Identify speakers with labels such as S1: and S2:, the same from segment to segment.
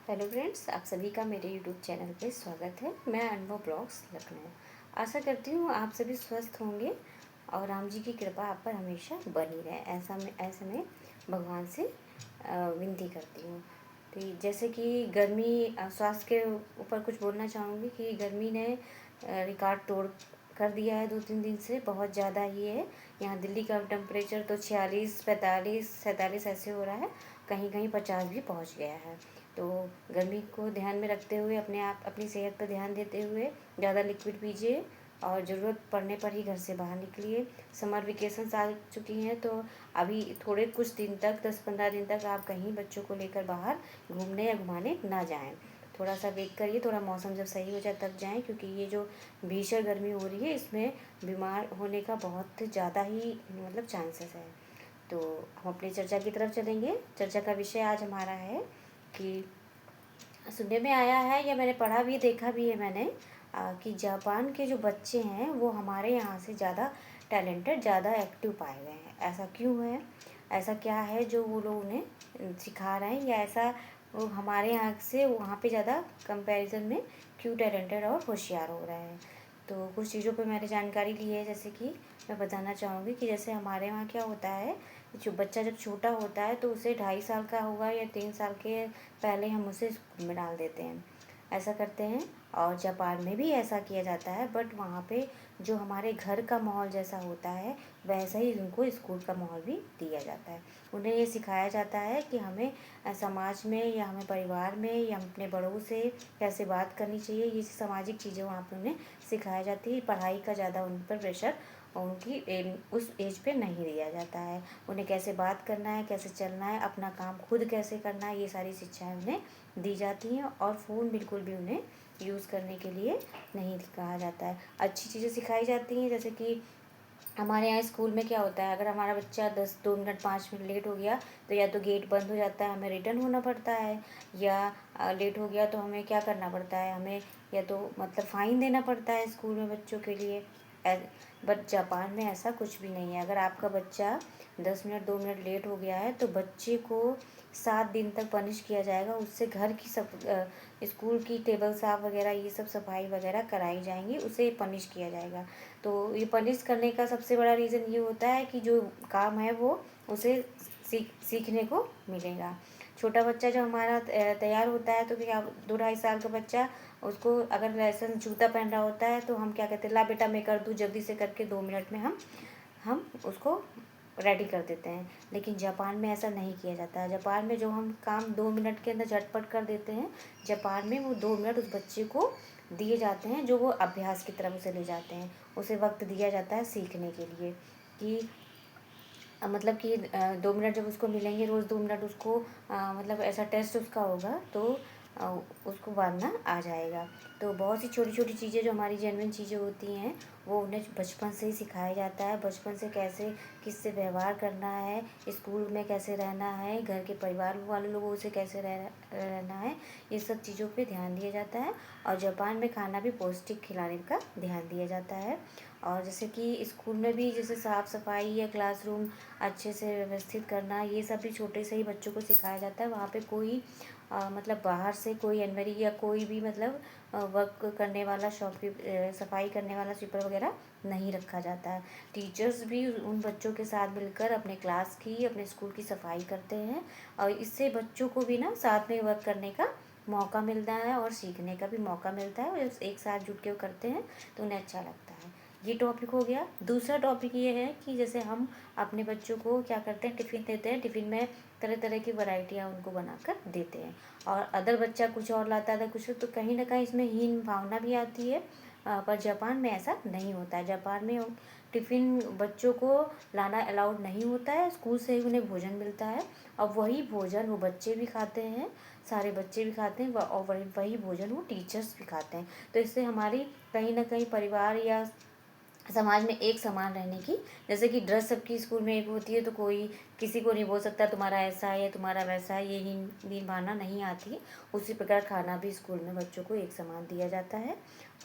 S1: Hello friends, आप सभी का मेरे यूट्यूब चैनल पे स्वागत है। मैं अनुभव ब्लॉग्स लखनऊ। आशा करती हूँ आप सभी स्वस्थ होंगे और राम जी की कृपा आप पर हमेशा बनी रहे। ऐसे में भगवान से विनती करती हूँ। तो जैसे कि गर्मी स्वास्थ्य के ऊपर कुछ बोलना चाहूँगी कि गर्मी ने रिकॉर्ड तोड़ कर दिया है। 2-3 दिन से बहुत ज़्यादा ही है। यहाँ दिल्ली का टेम्परेचर तो 46, 45, 47 ऐसे हो रहा है। कहीं कहीं 50 भी पहुँच गया है। तो गर्मी को ध्यान में रखते हुए अपनी सेहत पर ध्यान देते हुए ज़्यादा लिक्विड पीजिए और ज़रूरत पड़ने पर ही घर से बाहर निकलिए। समर वेकेशंस आ चुकी हैं तो अभी थोड़े कुछ दिन तक 10-15 दिन तक आप कहीं बच्चों को लेकर बाहर घूमने या घुमाने ना जाएं। थोड़ा सा वेट करिए, थोड़ा मौसम जब सही हो जाए तब जाएं, क्योंकि ये जो भीषण गर्मी हो रही है इसमें बीमार होने का बहुत ज़्यादा ही चांसेस है। तो हम अपनी चर्चा की तरफ चलेंगे। चर्चा का विषय आज हमारा है कि सुनने में आया है या मैंने पढ़ा भी देखा भी है मैंने कि जापान के जो बच्चे हैं वो हमारे यहाँ से ज़्यादा टैलेंटेड, ज़्यादा एक्टिव पाए गए हैं। ऐसा क्यों है? ऐसा क्या है जो वो लोग उन्हें सिखा रहे हैं, या ऐसा वो हमारे यहाँ से वहाँ पे ज़्यादा कंपैरिजन में क्यों टैलेंटेड और होशियार हो रहे हैं? तो कुछ चीज़ों पे मैंने जानकारी ली है। जैसे कि मैं बताना चाहूँगी कि जैसे हमारे वहाँ क्या होता है, जो बच्चा जब छोटा होता है तो उसे 2.5 साल का होगा या 3 साल के पहले हम उसे स्कूल में डाल देते हैं। ऐसा करते हैं और जापान में भी ऐसा किया जाता है, बट वहाँ पे जो हमारे घर का माहौल जैसा होता है वैसा ही उनको स्कूल का माहौल भी दिया जाता है। उन्हें ये सिखाया जाता है कि हमें समाज में या हमें परिवार में या अपने बड़ों से कैसे बात करनी चाहिए। ये सामाजिक चीज़ें वहाँ पे उन्हें सिखाई जाती है। पढ़ाई का ज़्यादा उन पर प्रेशर उनकी उस एज पे नहीं दिया जाता है। उन्हें कैसे बात करना है, कैसे चलना है, अपना काम खुद कैसे करना है, ये सारी शिक्षाएं उन्हें दी जाती हैं। और फ़ोन बिल्कुल भी उन्हें यूज़ करने के लिए नहीं कहा जाता है। अच्छी चीज़ें सिखाई जाती हैं, जैसे कि हमारे यहाँ स्कूल में क्या होता है, अगर हमारा बच्चा 2 मिनट 5 मिनट लेट हो गया तो या तो गेट बंद हो जाता है, हमें रिटर्न होना पड़ता है, या लेट हो गया तो हमें क्या करना पड़ता है, हमें या तो फ़ाइन देना पड़ता है स्कूल में बच्चों के लिए। बट जापान में ऐसा कुछ भी नहीं है। अगर आपका बच्चा 10 मिनट 2 मिनट लेट हो गया है तो बच्चे को 7 दिन तक पनिश किया जाएगा। उससे घर की स्कूल की टेबल साफ़ वगैरह ये सब सफाई वगैरह कराई जाएंगी, उसे पनिश किया जाएगा। तो ये पनिश करने का सबसे बड़ा रीज़न ये होता है कि जो काम है वो उसे सीखने को मिलेगा। छोटा बच्चा जब हमारा तैयार होता है तो क्या 2-2.5 साल का बच्चा, उसको अगर लेसन जूता पहन रहा होता है तो हम क्या कहते हैं, ला बेटा मैं कर दूँ, जल्दी से करके 2 मिनट में हम उसको रेडी कर देते हैं। लेकिन जापान में ऐसा नहीं किया जाता है। जापान में जो हम काम 2 मिनट के अंदर झटपट कर देते हैं, जापान में वो 2 मिनट उस बच्चे को दिए जाते हैं, जो वो अभ्यास की तरफ उसे ले जाते हैं। उसे वक्त दिया जाता है सीखने के लिए कि 2 मिनट जब उसको मिलेंगे, रोज़ 2 मिनट उसको ऐसा टेस्ट उसका होगा तो अ, उसको बांधना आ जाएगा। तो बहुत सी छोटी छोटी चीज़ें जो हमारी जेन्युइन चीज़ें होती हैं वो उन्हें बचपन से ही सिखाया जाता है। बचपन से कैसे किससे व्यवहार करना है, स्कूल में कैसे रहना है, घर के परिवार वाले लोगों से कैसे रहना है, ये सब चीज़ों पे ध्यान दिया जाता है। और जापान में खाना भी पौष्टिक खिलाने का ध्यान दिया जाता है। और जैसे कि स्कूल में भी जैसे साफ़ सफाई या क्लासरूम अच्छे से व्यवस्थित करना, ये सब भी छोटे से ही बच्चों को सिखाया जाता है। वहाँ पे कोई बाहर से कोई एनवरी या कोई भी वर्क करने वाला सफाई करने वाला स्वीपर वगैरह नहीं रखा जाता है। टीचर्स भी उन बच्चों के साथ मिलकर अपने क्लास की, अपने स्कूल की सफाई करते हैं। और इससे बच्चों को भी ना साथ में वर्क करने का मौका मिलता है और सीखने का भी मौका मिलता है। और एक साथ जुट के वो करते हैं तो उन्हें अच्छा लगता है। ये टॉपिक हो गया। दूसरा टॉपिक ये है कि जैसे हम अपने बच्चों को क्या करते हैं, टिफ़िन देते हैं। टिफ़िन में तरह तरह की वैरायटियाँ उनको बनाकर देते हैं, और अदर बच्चा कुछ और लाता है कुछ, तो कहीं ना कहीं इसमें हीन भावना भी आती है। पर जापान में ऐसा नहीं होता है। जापान में टिफ़िन बच्चों को लाना अलाउड नहीं होता है। स्कूल से ही उन्हें भोजन मिलता है और वही भोजन वो बच्चे भी खाते हैं, सारे बच्चे भी खाते हैं, और वही भोजन वो टीचर्स भी खाते हैं। तो इससे हमारी कहीं ना कहीं परिवार या समाज में एक समान रहने की, जैसे कि ड्रेस सबकी स्कूल में एक होती है तो कोई किसी को नहीं बोल सकता तुम्हारा ऐसा है या तुम्हारा वैसा है, ये हीन भावना नहीं आती। उसी प्रकार खाना भी स्कूल में बच्चों को एक समान दिया जाता है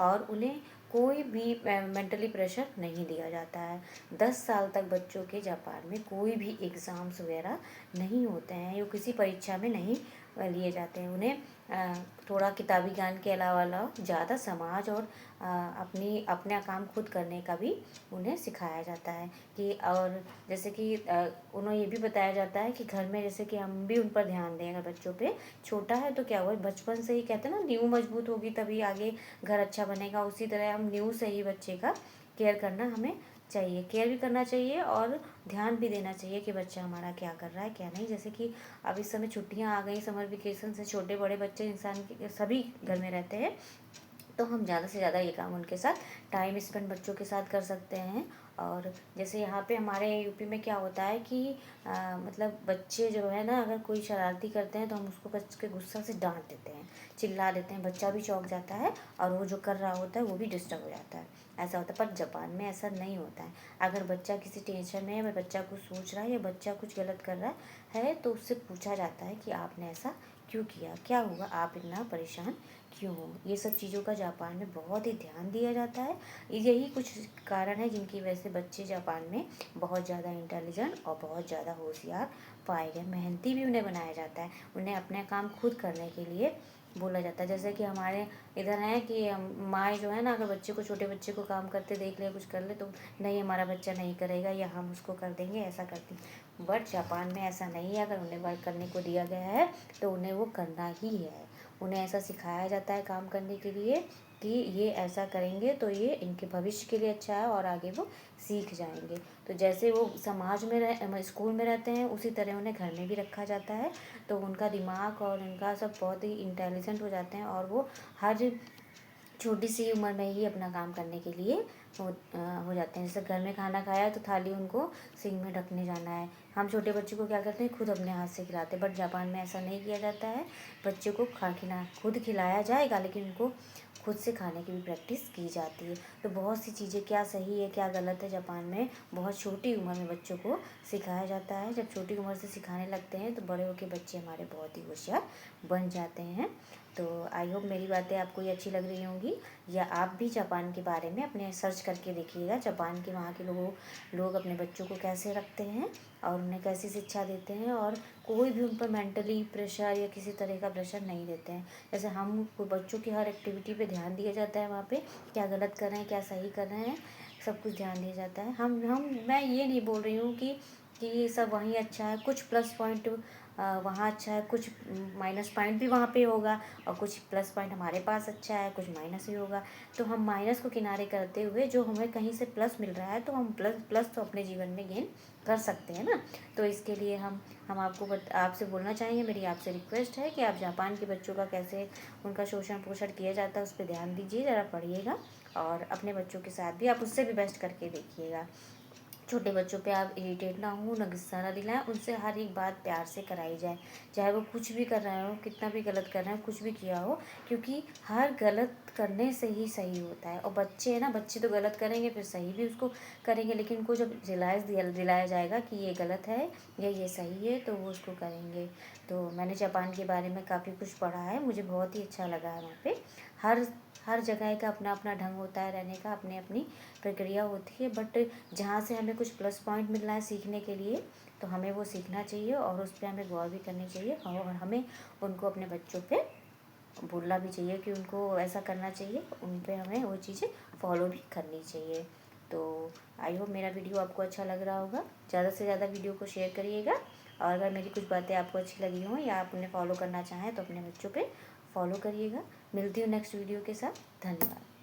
S1: और उन्हें कोई भी मेंटली प्रेशर नहीं दिया जाता है। 10 साल तक बच्चों के जापान में कोई भी एग्ज़ाम्स वगैरह नहीं होते हैं, ये किसी परीक्षा में नहीं लिए जाते हैं। उन्हें थोड़ा किताबी ज्ञान के अलावा ज़्यादा समाज और अपना काम खुद करने का भी उन्हें सिखाया जाता है कि, और जैसे कि उन्हें ये भी बताया जाता है कि घर में जैसे कि हम भी उन पर ध्यान दें। अगर बच्चों पे छोटा है तो क्या हुआ, बचपन से ही कहते हैं ना, नींव मजबूत होगी तभी आगे घर अच्छा बनेगा। उसी तरह हम नींव से ही बच्चे का केयर करना हमें चाहिए, केयर भी करना चाहिए और ध्यान भी देना चाहिए कि बच्चा हमारा क्या कर रहा है क्या नहीं। जैसे कि अब इस समय छुट्टियां आ गई, समर वेकेशन से छोटे बड़े बच्चे इंसान के सभी घर में रहते हैं, तो हम ज़्यादा से ज़्यादा ये काम उनके साथ टाइम स्पेंड बच्चों के साथ कर सकते हैं। और जैसे यहाँ पे हमारे यूपी में क्या होता है कि मतलब बच्चे जो है ना, अगर कोई शरारती करते हैं तो हम उसको बच के गुस्सा से डांट देते हैं, चिल्ला देते हैं, बच्चा भी चौंक जाता है और वो जो कर रहा होता है वो भी डिस्टर्ब हो जाता है, ऐसा होता है। पर जापान में ऐसा नहीं होता है। अगर बच्चा किसी टेंशन में है, या बच्चा कुछ सोच रहा है या बच्चा कुछ गलत कर रहा है तो उससे पूछा जाता है कि आपने ऐसा क्यों किया, क्या हुआ, आप इतना परेशान क्यों हो। ये सब चीज़ों का जापान में बहुत ही ध्यान दिया जाता है। यही कुछ कारण है जिनकी वजह से बच्चे जापान में बहुत ज़्यादा इंटेलिजेंट और बहुत ज़्यादा होशियार पाए गए। मेहनती भी उन्हें बनाया जाता है, उन्हें अपने काम खुद करने के लिए बोला जाता है। जैसे कि हमारे इधर है कि माँ जो है ना, अगर बच्चे को, छोटे बच्चे को काम करते देख ले, कुछ कर ले, तो नहीं हमारा बच्चा नहीं करेगा या हम उसको कर देंगे, ऐसा करती। बट जापान में ऐसा नहीं है। अगर उन्हें वर्क करने को दिया गया है तो उन्हें वो करना ही है। उन्हें ऐसा सिखाया जाता है काम करने के लिए कि ये ऐसा करेंगे तो ये इनके भविष्य के लिए अच्छा है और आगे वो सीख जाएंगे। तो जैसे वो समाज में स्कूल में रहते हैं, उसी तरह उन्हें घर में भी रखा जाता है। तो उनका दिमाग और उनका सब बहुत ही इंटेलिजेंट हो जाते हैं और वो हर छोटी सी उम्र में ही अपना काम करने के लिए हो जाते हैं। जैसे घर में खाना खाया तो थाली उनको सिंक में ढकने जाना है। हम छोटे बच्चों को क्या करते हैं, खुद अपने हाथ से खिलाते हैं। बट जापान में ऐसा नहीं किया जाता है। बच्चे को खुद खिलाया जाएगा, लेकिन उनको खुद से खाने की भी प्रैक्टिस की जाती है। तो बहुत सी चीज़ें क्या सही है क्या गलत है, जापान में बहुत छोटी उम्र में बच्चों को सिखाया जाता है। जब छोटी उम्र से सिखाने लगते हैं तो बड़े होकर बच्चे हमारे बहुत ही होशियार बन जाते हैं। तो आई होप मेरी बातें आपको ये अच्छी लग रही होंगी, या आप भी जापान के बारे में अपने सर्च करके देखिएगा, जापान के वहाँ के लोग अपने बच्चों को कैसे रखते हैं और उन्हें कैसी शिक्षा देते हैं, और कोई भी उन पर मेंटली प्रेशर या किसी तरह का प्रेशर नहीं देते हैं। जैसे हम बच्चों की हर एक्टिविटी पे ध्यान दिया जाता है, वहाँ पे क्या गलत कर रहे हैं क्या सही कर रहे हैं, सब कुछ ध्यान दिया जाता है। मैं ये नहीं बोल रही हूँ कि ये सब वहीं अच्छा है। कुछ प्लस पॉइंट वहाँ अच्छा है, कुछ माइनस पॉइंट भी वहाँ पे होगा, और कुछ प्लस पॉइंट हमारे पास अच्छा है, कुछ माइनस भी होगा। तो हम माइनस को किनारे करते हुए जो हमें कहीं से प्लस मिल रहा है, तो हम प्लस तो अपने जीवन में गेन कर सकते हैं ना। तो इसके लिए हम आपसे बोलना चाहेंगे, मेरी आपसे रिक्वेस्ट है कि आप जापान के बच्चों का कैसे उनका शोषण पोषण किया जाता है उस पर ध्यान दीजिए, ज़रा पढ़िएगा, और अपने बच्चों के साथ भी आप उससे भी बेस्ट करके देखिएगा। छोटे बच्चों पे आप इरिटेट ना हो, ना गुस्सा ना दिलाएं, उनसे हर एक बात प्यार से कराई जाए, चाहे वो कुछ भी कर रहे हो, कितना भी गलत कर रहे हो, कुछ भी किया हो, क्योंकि हर गलत करने से ही सही होता है। और बच्चे है ना, बच्चे तो गलत करेंगे फिर सही भी उसको करेंगे, लेकिन उनको जब दिलाया जाएगा कि ये गलत है या ये सही है, तो वो उसको करेंगे। तो मैंने जापान के बारे में काफ़ी कुछ पढ़ा है, मुझे बहुत ही अच्छा लगा है। वहाँ पे हर हर जगह का अपना अपना ढंग होता है रहने का, अपनी अपनी प्रक्रिया होती है। बट जहाँ से हमें कुछ प्लस पॉइंट मिल रहा है सीखने के लिए, तो हमें वो सीखना चाहिए और उस पर हमें गौर भी करनी चाहिए, और हमें उनको अपने बच्चों पे बोलना भी चाहिए कि उनको ऐसा करना चाहिए, उन पे हमें वो चीज़ें फॉलो भी करनी चाहिए। तो आई होप मेरा वीडियो आपको अच्छा लग रहा होगा। ज़्यादा से ज़्यादा वीडियो को शेयर करिएगा, और अगर मेरी कुछ बातें आपको अच्छी लगी हों या आप उन्हें फॉलो करना चाहें तो अपने बच्चों पे फॉलो करिएगा। मिलती हूँ नेक्स्ट वीडियो के साथ। धन्यवाद।